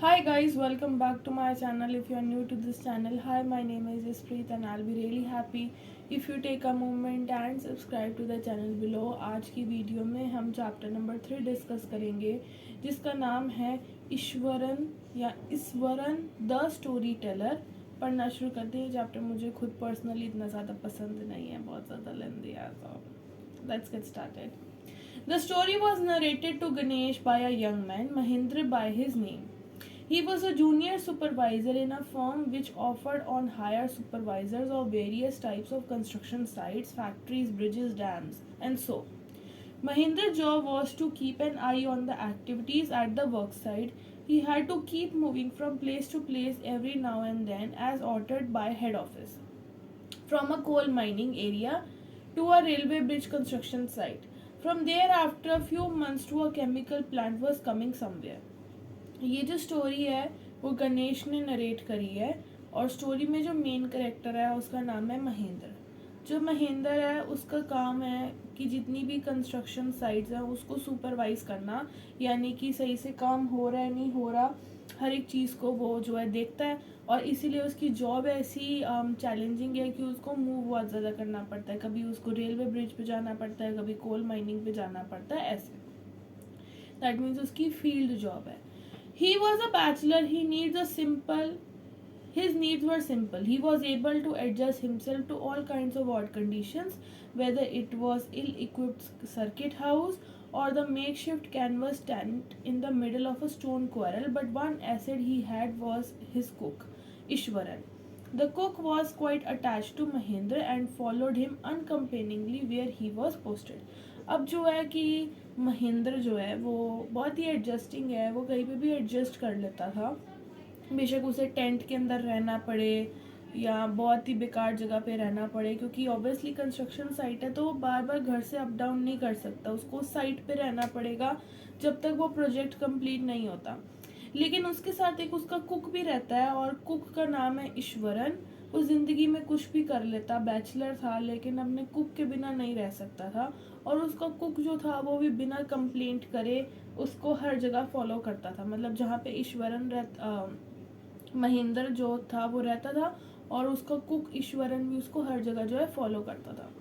Hi guys, welcome back to my channel. If you are new to this channel, hi, my name is Jaspreet and I'll be really happy if you take a moment and subscribe to the channel below. आज की video में हम chapter number 3 discuss करेंगे जिसका नाम है ईश्वरन या Eswaran the story teller. पढ़ना शुरू करते हैं। चैप्टर मुझे खुद पर्सनली इतना ज़्यादा पसंद नहीं है, बहुत ज़्यादा लेंदी है, तो let's get started. The story was narrated to Ganesh by a young man, Mahindra by his name. He was a junior supervisor in a firm which offered on hire supervisors of various types of construction sites, factories, bridges, dams, and so. Mahindra's job was to keep an eye on the activities at the worksite. He had to keep moving from place to place every now and then as ordered by head office. From a coal mining area to a railway bridge construction site. From there, after a few months, to a chemical plant was coming somewhere. ये जो story है वो गणेश ने narrate करी है और story में जो मेन करेक्टर है उसका नाम है महेंद्र. जो महेंद्र है उसका काम है कि जितनी भी कंस्ट्रक्शन साइट्स हैं उसको सुपरवाइज करना, यानी कि सही से काम हो रहा है नहीं हो रहा, हर एक चीज़ को वो जो है देखता है. और इसीलिए उसकी जॉब ऐसी चैलेंजिंग है कि उसको मूव बहुत ज़्यादा करना पड़ता है. कभी उसको रेलवे ब्रिज पे जाना पड़ता है, कभी कोल माइनिंग पे जाना पड़ता है, ऐसे. दैट मीन्स उसकी फील्ड जॉब है. He was a bachelor. His needs were simple. He was able to adjust himself to all kinds of odd conditions, whether it was ill-equipped circuit house or the makeshift canvas tent in the middle of a stone quarry. But one asset he had was his cook, Ishwaran. The cook was quite attached to Mahendra and followed him uncomplainingly where he was posted. अब जो है कि महेंद्र जो है वो बहुत ही adjusting है, वो कहीं पे भी एडजस्ट कर लेता था, बेशक उसे टेंट के अंदर रहना पड़े या बहुत ही बेकार जगह पे रहना पड़े, क्योंकि ऑब्वियसली कंस्ट्रक्शन साइट है तो वो बार बार घर से अप डाउन नहीं कर सकता, उसको उस साइट पे रहना पड़ेगा जब तक वो प्रोजेक्ट कंप्लीट नहीं होता. लेकिन उसके साथ एक उसका कुक भी रहता है और कुक का नाम है ईश्वरन. वो ज़िंदगी में कुछ भी कर लेता, बैचलर था लेकिन अपने कुक के बिना नहीं रह सकता था. और उसका कुक जो था वो भी बिना कंप्लेंट करे उसको हर जगह फॉलो करता था. मतलब जहाँ पे ईश्वरन महेंद्र जो था वो रहता था और उसका कुक ईश्वरन भी उसको हर जगह जो है फॉलो करता था.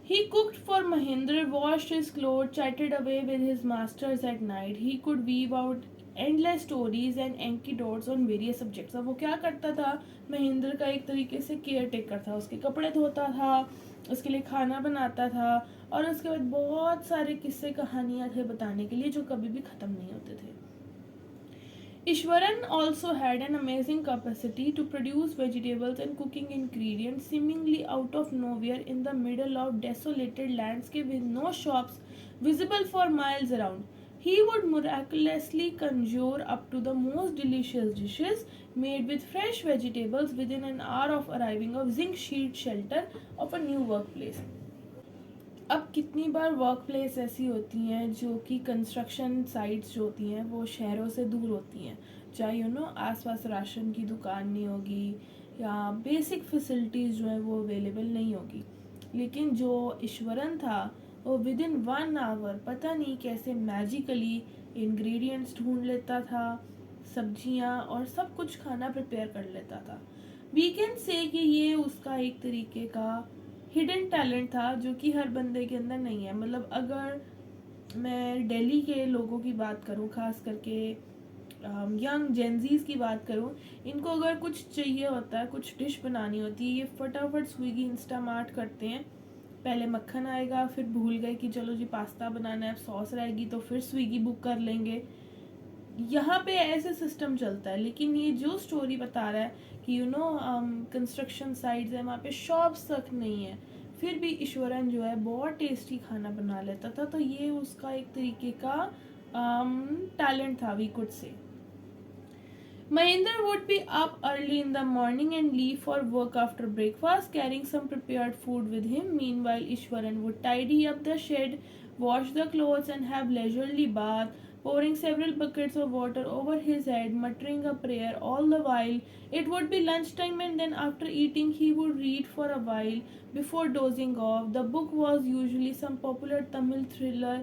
He cooked for Mahendra, washed his clothes, chatted away with his masters at night. He could weave out endless stories and anecdotes on various subjects. अब वो क्या करता था, महेंद्र का एक तरीके से केयर टेकर था, उसके कपड़े धोता था, उसके लिए खाना बनाता था और उसके बाद बहुत सारे किस्से कहानियाँ थे बताने के लिए जो कभी भी ख़त्म नहीं होते थे. Ishwaran also had an amazing capacity to produce vegetables and cooking ingredients seemingly out of nowhere in the middle of desolated landscape with no shops visible for miles around. He would miraculously conjure up to the most delicious dishes made with fresh vegetables within an hour of arriving of zinc sheet shelter of a new workplace. अब कितनी बार work place ऐसी होती हैं जो कि construction sites जो होती हैं वो शहरों से दूर होती हैं, चाहे आसपास राशन की दुकान नहीं होगी या बेसिक फैसिलिटीज़ जो है वो अवेलेबल नहीं होगी. लेकिन जो ईश्वरन था वो विद इन 1 आवर पता नहीं कैसे मैजिकली इंग्रेडिएंट्स ढूंढ लेता था, सब्जियां और सब कुछ खाना प्रिपेयर कर लेता था. वी कैन से कि ये उसका एक तरीके का हिडन टैलेंट था जो कि हर बंदे के अंदर नहीं है. मतलब अगर मैं दिल्ली के लोगों की बात करूं, खास करके यंग जेंजीज की बात करूं, इनको अगर कुछ चाहिए होता है, कुछ डिश बनानी होती है, ये फटाफट स्विगी इंस्टामार्ट करते हैं. पहले मक्खन आएगा, फिर भूल गए कि चलो जी पास्ता बनाना है, सॉस रहेगी तो फिर स्विगी बुक कर लेंगे. यहाँ पे ऐसे सिस्टम चलता है. लेकिन ये जो स्टोरी बता रहा है कि कंस्ट्रक्शन साइट्स है, वहाँ पे शॉप्स तक नहीं है, फिर भी ईश्वरन जो है बहुत टेस्टी खाना बना लेता था. तो ये उसका एक तरीके का टैलेंट था, we could say. Mahendra would be up early in the morning and leave for work after breakfast, carrying some prepared food with him. Meanwhile, Ishwaran would tidy up the shed, wash the clothes, and have leisurely bath, pouring several buckets of water over his head, muttering a prayer all the while. It would be lunchtime, and then after eating, he would read for a while before dozing off. The book was usually some popular Tamil thriller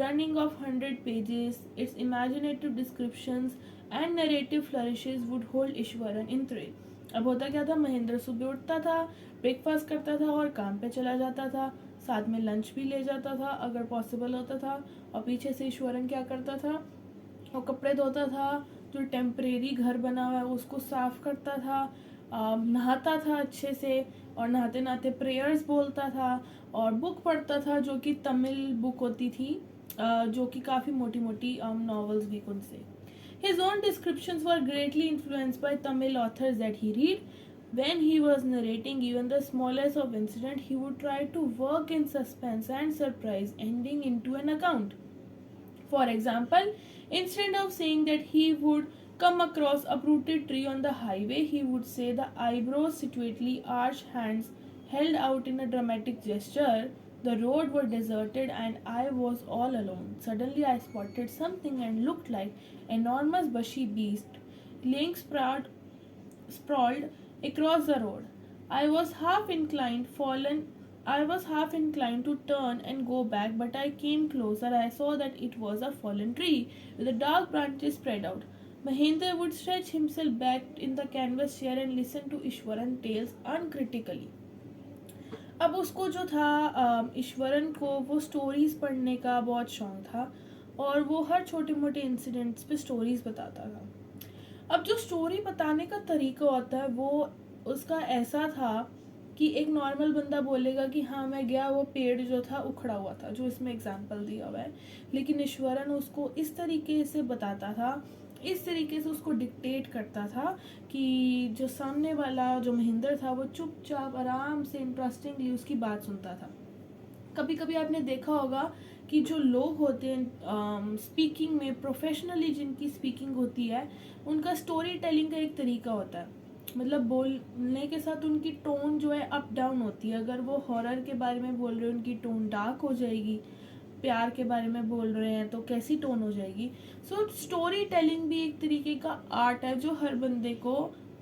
running of 100 pages. Its imaginative descriptions and narrative flourishes would hold Ishwaran in thrill. अब होता क्या था, महेंद्र सुबह उठता था, breakfast करता था और काम पे चला जाता था, साथ में लंच भी ले जाता था अगर पॉसिबल होता था, और पीछे से ईश्वरन क्या करता था, वो कपड़े धोता था, जो टेम्परेरी घर बना हुआ है उसको साफ करता था, नहाता था अच्छे से, और नहाते नहाते प्रेयर्स बोलता था, और बुक पढ़ता था जो कि तमिल बुक होती थी, जो कि काफ़ी मोटी मोटी नॉवेल्स भी उनसे. His own descriptions were greatly influenced by Tamil authors that he read. When he was narrating even the smallest of incident, he would try to work in suspense and surprise, ending into an account. For example, instead of saying that he would come across a uprooted tree on the highway, he would say the eyebrows situately arched, hands held out in a dramatic gesture. The road was deserted and I was all alone. Suddenly I spotted something and looked like an enormous bushy beast laying sprawled across the road. I was half inclined fallen I was half inclined to turn and go back, but I came closer. I saw that it was a fallen tree with the dark branches spread out. Mahendra would stretch himself back in the canvas chair and listen to Ishwaran tales uncritically. अब उसको जो था, ईश्वरन को वो stories पढ़ने का बहुत शौक था और वो हर छोटे मोटे इंसिडेंट्स पे स्टोरीज़ बताता था. अब जो स्टोरी बताने का तरीका होता है वो उसका ऐसा था कि एक नॉर्मल बंदा बोलेगा कि हाँ मैं गया, वो पेड़ जो था उखड़ा हुआ था, जो इसमें एग्जांपल दिया हुआ है, लेकिन ईश्वरन उसको इस तरीके से बताता था, इस तरीके से उसको डिक्टेट करता था कि जो सामने वाला जो महेंद्र था वो चुपचाप आराम से इंटरेस्टिंगली उसकी बात सुनता था. कभी कभी आपने देखा होगा कि जो लोग होते हैं स्पीकिंग में प्रोफेशनली, जिनकी स्पीकिंग होती है, उनका स्टोरी टेलिंग का एक तरीका होता है. मतलब बोलने के साथ उनकी टोन जो है अप डाउन होती है. अगर वो हॉरर के बारे में बोल रहे हैं उनकी टोन डार्क हो जाएगी, प्यार के बारे में बोल रहे हैं तो कैसी टोन हो जाएगी. सो स्टोरी टेलिंग भी एक तरीके का आर्ट है जो हर बंदे को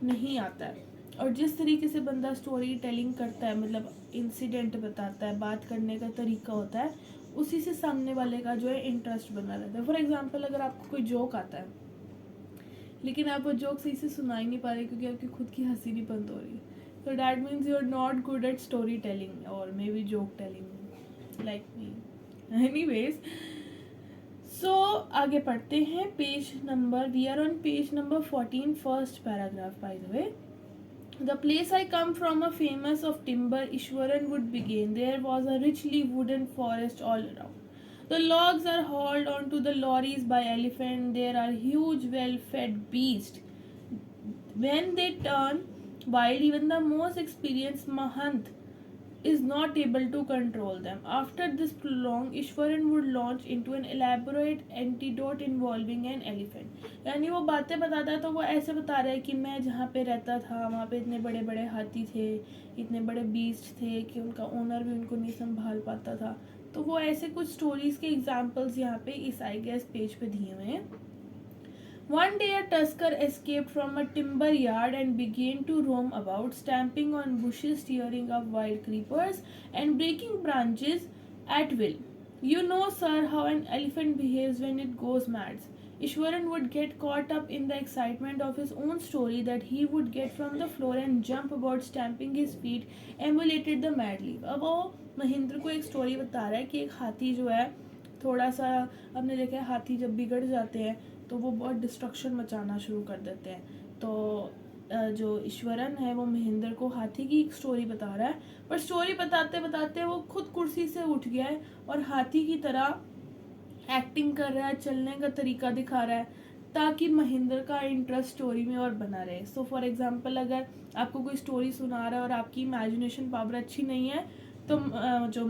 नहीं आता है. और जिस तरीके से बंदा स्टोरी टेलिंग करता है, मतलब इंसिडेंट बताता है, बात करने का तरीका होता है, उसी से सामने वाले का जो है इंटरेस्ट बना रहता है. फॉर एग्जाम्पल, अगर आपको कोई जोक आता है लेकिन आप वो जोक सही से सुना ही नहीं पा रहे क्योंकि आपकी खुद की हंसी नहीं बंद हो रही, तो that means you are not good at story telling और maybe joke telling like me. Anyways, so आगे पढ़ते हैं. We are on page number 14, first paragraph. By the way, the place I come from, a famous of timber, Ishwaran would begin. There was a richly wooden forest all around. The logs are hauled onto the lorries by elephants. There are huge, well-fed beasts. When they turn wild, even the most experienced Mahant is not able to control them. After this prolonged, Ishwaran would launch into an elaborate anecdote involving an elephant. यानी वो बातें बताता है तो वो ऐसे बता रहा है कि मैं जहाँ पे रहता था वहाँ पे इतने बड़े बड़े हाथी थे, इतने बड़े बीस्ट थे कि उनका ओनर भी उनको नहीं संभाल पाता था. तो वो ऐसे कुछ स्टोरीज़ के एग्जाम्पल्स यहाँ पे इस आई गेस पेज पे दिए हुए हैं. One day a tusker escaped from a timber yard and began to roam about, stamping on bushes, tearing up wild creepers, and breaking branches at will. You know, sir, how an elephant behaves when it goes mad. Ishwaran would get caught up in the excitement of his own story that he would get from the floor and jump about, stamping his feet, emulated the mad leap. अब वो महेंद्र को एक story बता रहा है कि एक हाथी जो है थोड़ा सा, आपने देखा है हाथी जब बिगड़ जाते हैं तो वो बहुत डिस्ट्रक्शन मचाना शुरू कर देते हैं. तो जो ईश्वरन है वो महेंद्र को हाथी की एक स्टोरी बता रहा है, पर स्टोरी बताते बताते वो खुद कुर्सी से उठ गया है और हाथी की तरह एक्टिंग कर रहा है, चलने का तरीका दिखा रहा है ताकि महेंद्र का इंटरेस्ट स्टोरी में और बना रहे. सो फॉर एग्जांपल, अगर आपको कोई स्टोरी सुना रहा है और आपकी इमेजिनेशन पावर अच्छी नहीं है तो जो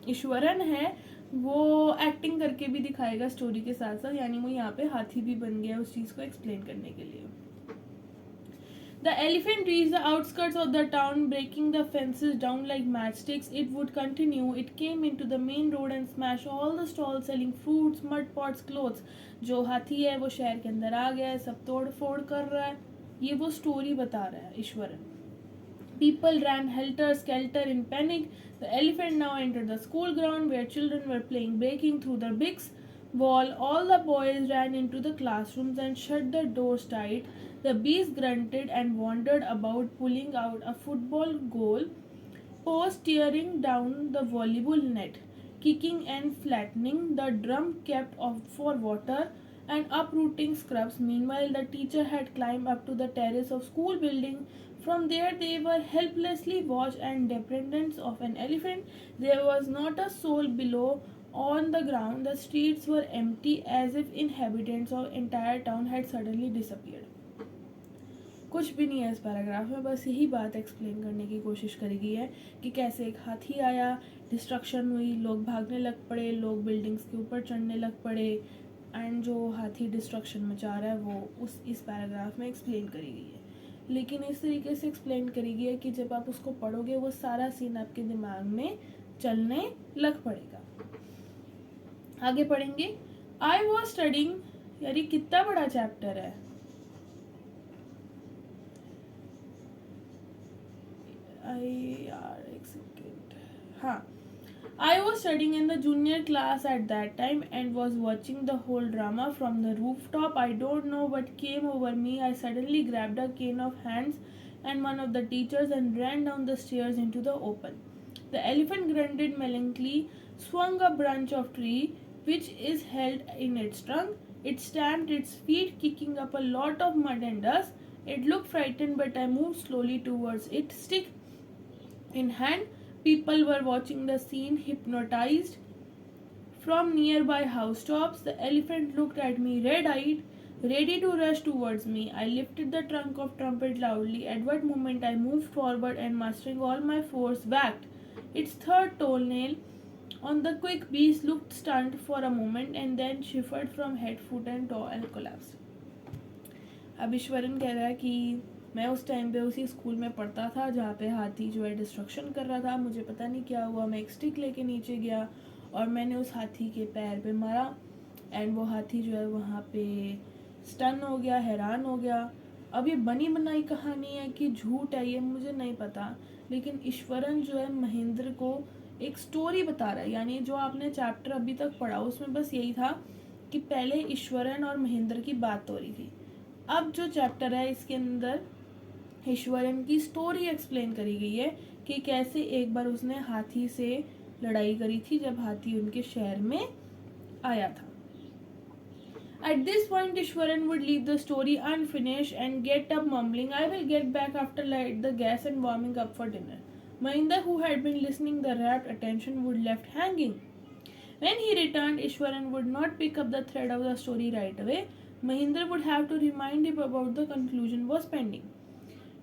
ईश्वरन है वो एक्टिंग करके भी दिखाएगा स्टोरी के साथ साथ, यानी वो यहाँ पे हाथी भी बन गया उस चीज़ को एक्सप्लेन करने के लिए. The elephant reached the outskirts of the town, breaking the fences down like matchsticks. It would continue. It came into the main road and smashed all the stalls selling fruits, mud pots, clothes. जो हाथी है वो शहर के अंदर आ गया है, सब तोड़ फोड़ कर रहा है. ये वो स्टोरी बता रहा है Eswaran. People ran helter-skelter in panic. The elephant now entered the school ground where children were playing, breaking through the bricks wall. All the boys ran into the classrooms and shut the doors tight. The beast grunted and wandered about, pulling out a football goal post, tearing down the volleyball net, kicking and flattening the drum kept off for water, and uprooting scrubs. Meanwhile, the teacher had climbed up to the terrace of school building. From there, they were helplessly watched and dependents of an elephant. There was not a soul below on the ground. The streets were empty, as if inhabitants of entire town had suddenly disappeared. कुछ भी नहीं है इस paragraph में, बस यही बात explain करने की कोशिश करी गई है कि कैसे एक हाथी आया, डिस्ट्रक्शन हुई, लोग भागने लग पड़े, लोग बिल्डिंग्स के ऊपर चढ़ने लग पड़े, एंड जो हाथी डिस्ट्रक्शन मचा रहा है वो इस पैराग्राफ में एक्सप्लेन करी गई है. लेकिन इस तरीके से एक्सप्लेन करी गई है कि जब आप उसको पढ़ोगे वो सारा सीन आपके दिमाग में चलने लग पड़ेगा. आगे पढ़ेंगे. I was studying. यार ये कितना बड़ा चैप्टर है. I was studying in the junior class at that time and was watching the whole drama from the rooftop. I don't know what came over me. I suddenly grabbed a cane of hands and one of the teachers and ran down the stairs into the open. The elephant grunted melancholy, swung a branch of tree which is held in its trunk. It stamped its feet, kicking up a lot of mud and dust. It looked frightened, but I moved slowly towards it, stick in hand. People were watching the scene, hypnotized. From nearby housetops, the elephant looked at me red-eyed, ready to rush towards me. I lifted the trunk of trumpet loudly, at what moment I moved forward and, mustering all my force, whacked its third toenail on the quick. Beast looked stunned for a moment and then shivered from head, foot and toe and collapsed. अब ईश्वरन कह रहा है कि मैं उस time पे उसी school में पढ़ता था जहाँ पे हाथी जो है डिस्ट्रक्शन कर रहा था. मुझे पता नहीं क्या हुआ, मैं एक स्टिक लेके नीचे गया और मैंने उस हाथी के पैर पे मारा एंड वो हाथी जो है वहाँ पे स्टन हो गया, हैरान हो गया. अब ये बनी बनाई कहानी है कि झूठ है ये मुझे नहीं पता, लेकिन ईश्वरन जो है महेंद्र को एक स्टोरी बता रहा है. यानी जो आपने चैप्टर अभी तक पढ़ा उसमें बस यही था कि पहले ईश्वरन और महेंद्र की बात हो रही थी. अब जो चैप्टर है इसके अंदर ईश्वरन की स्टोरी एक्सप्लेन करी गई है कि कैसे एक बार उसने हाथी से लड़ाई करी थी जब हाथी उनके शहर में आया था. At this point, Ishwaran would leave the story unfinished and get up mumbling, I will get back after light the gas and warming up for dinner. Mahinda, who had been listening the rapt attention, would left hanging. When he returned, Ishwaran would not pick up the thread of the story right away. Mahinder would have to remind him about the conclusion was pending.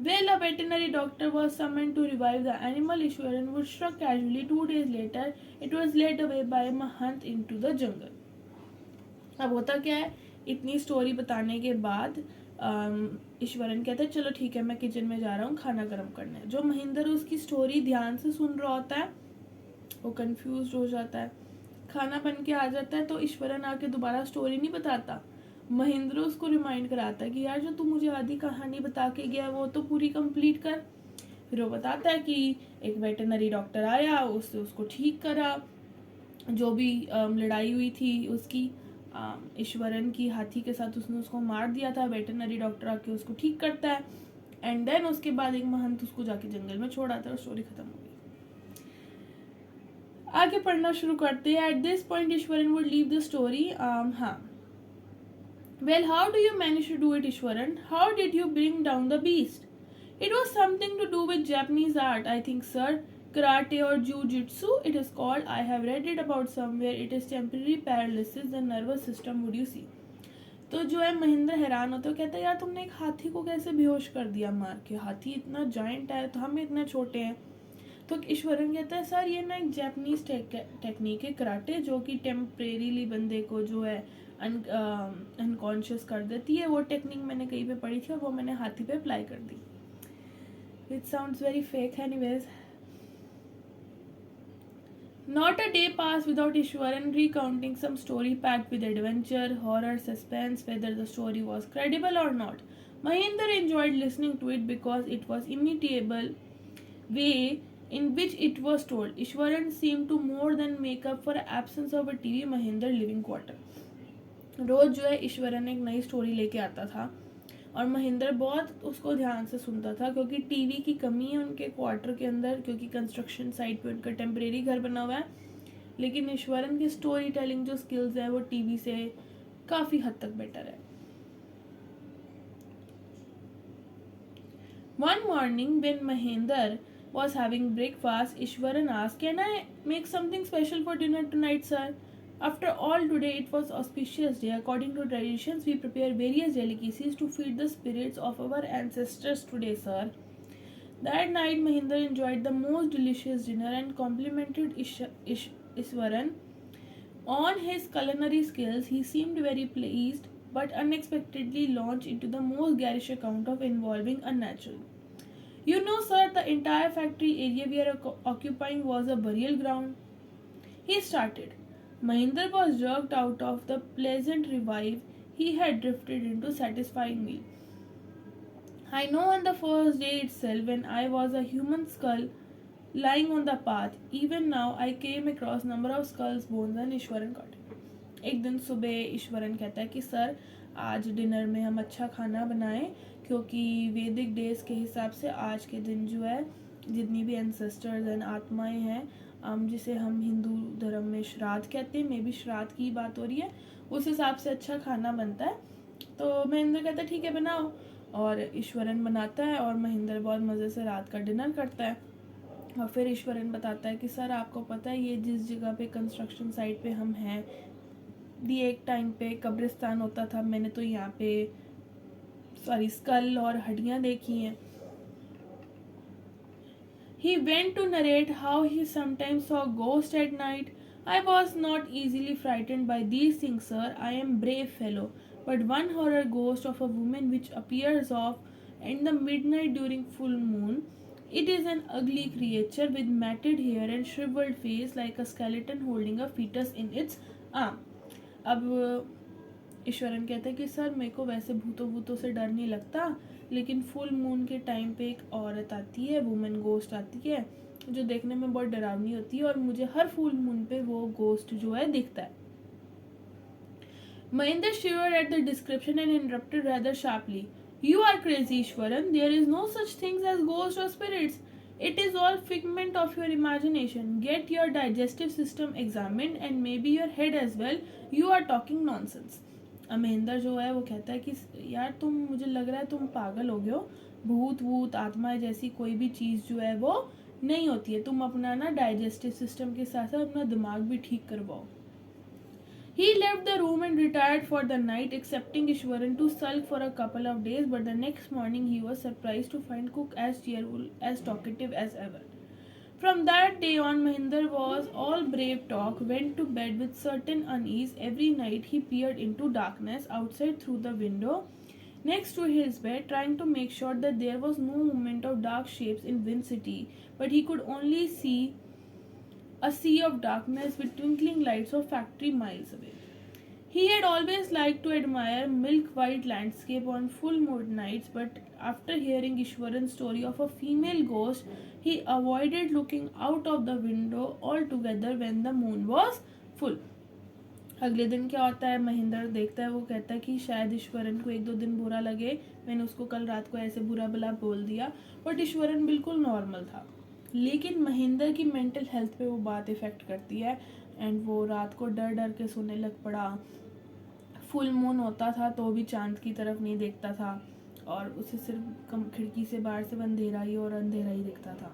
Well, a veterinary doctor was summoned to revive the animal. Ishwaran would shrug casually. 2 days later, it was led away by a mahant into the jungle. अब होता क्या है, इतनी story बताने के बाद ईश्वरन कहता है चलो ठीक है मैं किचन में जा रहा हूँ खाना गर्म करने. जो महेंद्र उसकी स्टोरी ध्यान से सुन रहा होता है वो कंफ्यूज हो जाता है. खाना बन के आ जाता है तो ईश्वरन आके दोबारा स्टोरी नहीं बताता, महेंद्र उसको रिमाइंड कराता है कि यार जो तू मुझे आधी कहानी बता के गया वो तो पूरी कंप्लीट कर. फिर वो बताता है कि एक वेटरनरी डॉक्टर आया, उससे उसको ठीक करा, जो भी लड़ाई हुई थी उसकी ईश्वरन की हाथी के साथ उसने उसको मार दिया था. वेटरनरी डॉक्टर आके उसको ठीक करता है एंड देन उसके बाद एक महंत उसको जाके जंगल में छोड़ आता है और स्टोरी खत्म हो गई. आगे पढ़ना शुरू करते हैं. At this point Eswaran would leave the story. हाँ, well, how do you manage to do it, Ishwaran? How did you bring down the beast? It was something to do with Japanese art, I think, sir. Karate or Jiu-Jitsu, it is called. I have read it about somewhere. It is temporary paralysis, the nervous system, would you see? तो जो है महेंद्र हैरान होता है, कहता है यार तुमने एक हाथी को कैसे बेहोश कर दिया मार के. हाथी इतना जाइंट है तो हम इतने छोटे हैं. तो ईश्वरन कहता है सर ये ना एक जापानीज टेक्निक है कराटे, जो कि टेम्परेरीली बंदे को जो है अनकॉन्शियस कर देती है. वो टेक्निक मैंने कहीं पे पढ़ी थी और वो मैंने हाथी पे अप्लाई कर दी. which sounds very fake. Anyways, not a day passed without Ishwaran recounting some story packed with adventure, horror, suspense, whether the story was credible or not. Mahinder enjoyed listening to it because it was imitable way in which it was told. Ishwaran seemed to more than make up for the absence of a TV Mahinder living quarter. रोज जो है ईश्वरन एक नई story लेके आता था और महेंद्र बहुत उसको ध्यान से सुनता था क्योंकि टीवी की कमी है उनके क्वार्टर के अंदर, क्योंकि कंस्ट्रक्शन साइट पे उनका टेम्परेरी घर बना हुआ है। लेकिन ईश्वरन की स्टोरी टेलिंग जो स्किल्स है वो टीवी से काफ़ी हद तक बेटर है। One morning when Mahinder was having breakfast, Ishwaran asked, "Can I make something special for dinner tonight, sir?" After all, today it was auspicious day. According to traditions, we prepare various delicacies to feed the spirits of our ancestors today, sir. That night, Mahinder enjoyed the most delicious dinner and complimented Ishwaran on his culinary skills. He seemed very pleased, but unexpectedly launched into the most garish account of involving unnatural. You know, sir, the entire factory area we are occupying was a burial ground. He started. Mahinder was jerked out of the pleasant revive he had drifted into satisfying meal. I know on the first day itself when I was a human skull lying on the path, even now I came across number of skulls, bones and Eswaran काटे। एक दिन सुबह ईश्वरन कहता है कि sir आज dinner में हम अच्छा खाना बनाएं क्योंकि वैदिक डेज के हिसाब से आज के दिन जो है जितनी भी एंसेस्टर्स एंड आत्माएं हैं जिसे हम हिंदू धर्म में श्राद्ध कहते हैं, मे भी श्राद्ध की बात हो रही है, उस हिसाब से अच्छा खाना बनता है। तो महेंद्र कहता है ठीक है बनाओ, और ईश्वरन बनाता है और महेंद्र बहुत मज़े से रात का डिनर करता है। और फिर ईश्वरन बताता है कि सर आपको पता है ये जिस जगह पे कंस्ट्रक्शन साइट पे हम हैं, ये एक टाइम पे कब्रिस्तान होता था, मैंने तो यहाँ पे स्कल और हड्डियाँ देखी हैं। He went to narrate how he sometimes saw ghosts at night. I was not easily frightened by these things, sir. I am brave fellow. But one horror ghost of a woman which appears off in the midnight during full moon. It is an ugly creature with matted hair and shriveled face like a skeleton holding a fetus in its arm. अब ईश्वरन कहते हैं कि sir मेरे को वैसे भूतों से डर नहीं लगता, लेकिन फुल मून के टाइम पे एक औरत आती है, वुमेन गोस्ट आती है जो देखने में बहुत डरावनी होती है और मुझे हर फुल मून पे वो गोस्ट जो है दिखता है। Mahinder shivered at the description and interrupted rather sharply. You are crazy, Ishwaran. There is no such thing as ghosts or spirits. It is all figment of your imagination. Get your digestive system examined and maybe your head as well. You are talking nonsense. Mahendra जो है वो कहता है कि यार तुम, मुझे लग रहा है तुम पागल हो गए हो, भूत आत्मा जैसी कोई भी चीज़ जो है वो नहीं होती है, तुम अपना ना डाइजेस्टिव सिस्टम के साथ साथ अपना दिमाग भी ठीक करवाओ। He left the room and retired for the night, accepting Ishwaran to sulk for a couple of days, but the next morning he was surprised to find Cook as cheerful, as talkative as ever. From that day on, Mahinder was all brave talk, went to bed with certain unease. Every night he peered into darkness outside through the window next to his bed, trying to make sure that there was no movement of dark shapes in Wind City, but he could only see a sea of darkness with twinkling lights of factory miles away. He had always liked to admire milk-white landscape on full moon nights, but after hearing Ishwaran's story of a female ghost, he avoided looking out of the window altogether when the moon was full. अगले दिन क्या होता है, महेंद्र देखता है, वो कहता है कि शायद ईश्वरन को एक दो दिन बुरा लगे, मैंने उसको कल रात को ऐसे बुरा भला बोल दिया, बट ईश्वरन बिल्कुल नॉर्मल था। लेकिन महेंद्र की मेंटल हेल्थ पे वो बात इफ़ेक्ट करती है एंड वो रात को डर डर के सोने लग पड़ा। फुल मून होता था तो भी चांद की तरफ नहीं देखता था और उसे सिर्फ खिड़की से बाहर से अंधेरा ही और अंधेरा ही दिखता था।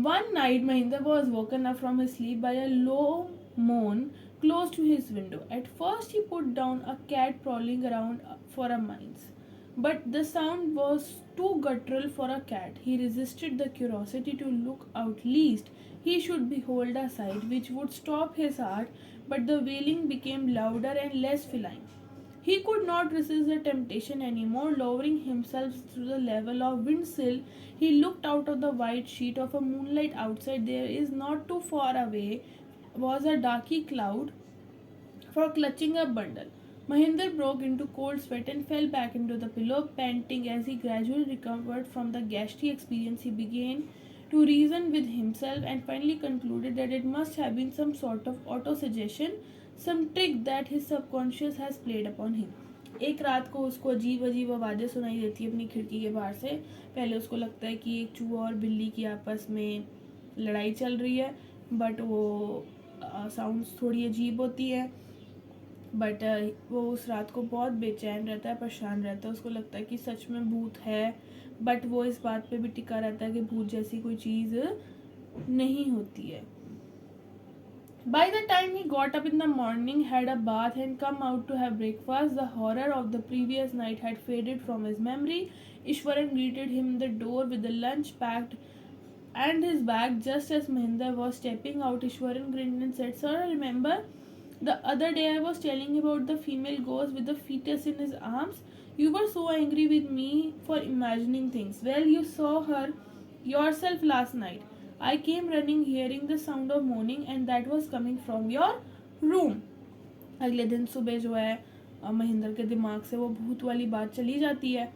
One night Mahinder was woken up from his sleep by a low moan close to his window. At first he put down a cat prowling around for a mice, but the sound was too guttural for a cat. He resisted the curiosity to look out lest he should behold a sight which would stop his heart, but the wailing became louder and less feline. He could not resist the temptation anymore. Lowering himself to the level of windsill, he looked out of the white sheet of a moonlight outside. There is not too far away was a darky cloud for clutching a bundle. Mahinder broke into cold sweat and fell back into the pillow, panting. As he gradually recovered from the ghastly experience, he began to reason with himself and finally concluded that it must have been some sort of auto-suggestion, some trick that his subconscious has played upon him. एक रात को उसको अजीब अजीब आवाज़ें सुनाई देती है अपनी खिड़की के बाहर से. पहले उसको लगता है कि एक चूहा और बिल्ली की आपस में लड़ाई चल रही है, बट वो साउंड्स थोड़ी अजीब होती है. बट वो उस रात को बहुत बेचैन रहता है, परेशान रहता है. उसको लगता है कि सच में भूत है, बट वो इस बात पे भी टिका रहता है कि भूत जैसी कोई चीज़ नहीं होती है. By the time he got up in the morning, had a bath and come out to have breakfast, the horror of the previous night had faded from his memory. Ishwaran greeted him in the door with the lunch packed and his bag. Just as Mahinder was stepping out, Ishwaran grinned and said, "Sir, remember the other day I was telling you about the female ghost with the fetus in his arms? You were so angry with me for imagining things. Well, you saw her yourself last night. I came running hearing the sound of moaning and that was coming from your room." अगले दिन सुबह जो है महेंद्र के दिमाग से वो भूत वाली बात चली जाती है,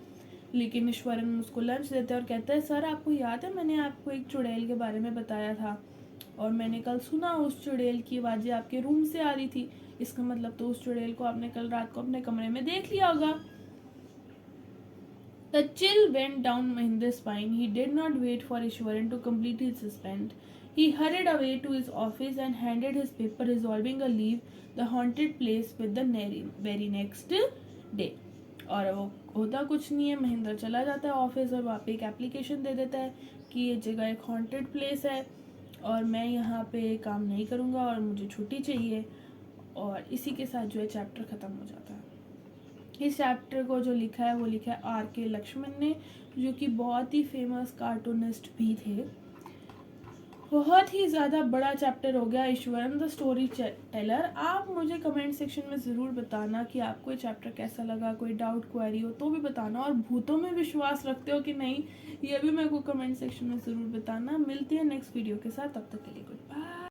लेकिन ईश्वरन उसको लंच देते हैं और कहता है, "सर, आपको याद है मैंने आपको एक चुड़ैल के बारे में बताया था और मैंने कल सुना उस चुड़ैल की आवाज़ें आपके रूम से आ रही थी. इसका मतलब तो उस चुड़ैल को आपने कल रात को अपने कमरे में देख लिया होगा." The chill went down Mahinder's spine. He did not wait for Ishwaran to complete his suspense. He hurried away to his office and handed his paper, resolving to leave the haunted place with the very next day. और वो होता कुछ नहीं है. महेंद्र चला जाता है office और वहाँ पे एक एप्लीकेशन दे देता है कि ये जगह एक हॉन्टेड प्लेस है और मैं यहाँ पे काम नहीं करूँगा और मुझे छुट्टी चाहिए. और इसी के साथ जो है चैप्टर ख़त्म हो जाता है. इस चैप्टर को जो लिखा है वो लिखा है R.K. लक्ष्मण ने, जो कि बहुत ही फेमस कार्टूनिस्ट भी थे. बहुत ही ज़्यादा बड़ा चैप्टर हो गया ईश्वरन द स्टोरी टेलर. आप मुझे कमेंट सेक्शन में ज़रूर बताना कि आपको ये चैप्टर कैसा लगा. कोई डाउट क्वेरी हो तो भी बताना, और भूतों में विश्वास रखते हो कि नहीं ये भी मेरे को कमेंट सेक्शन में ज़रूर बताना. मिलती है नेक्स्ट वीडियो के साथ, तब तक के लिए गुड बाय.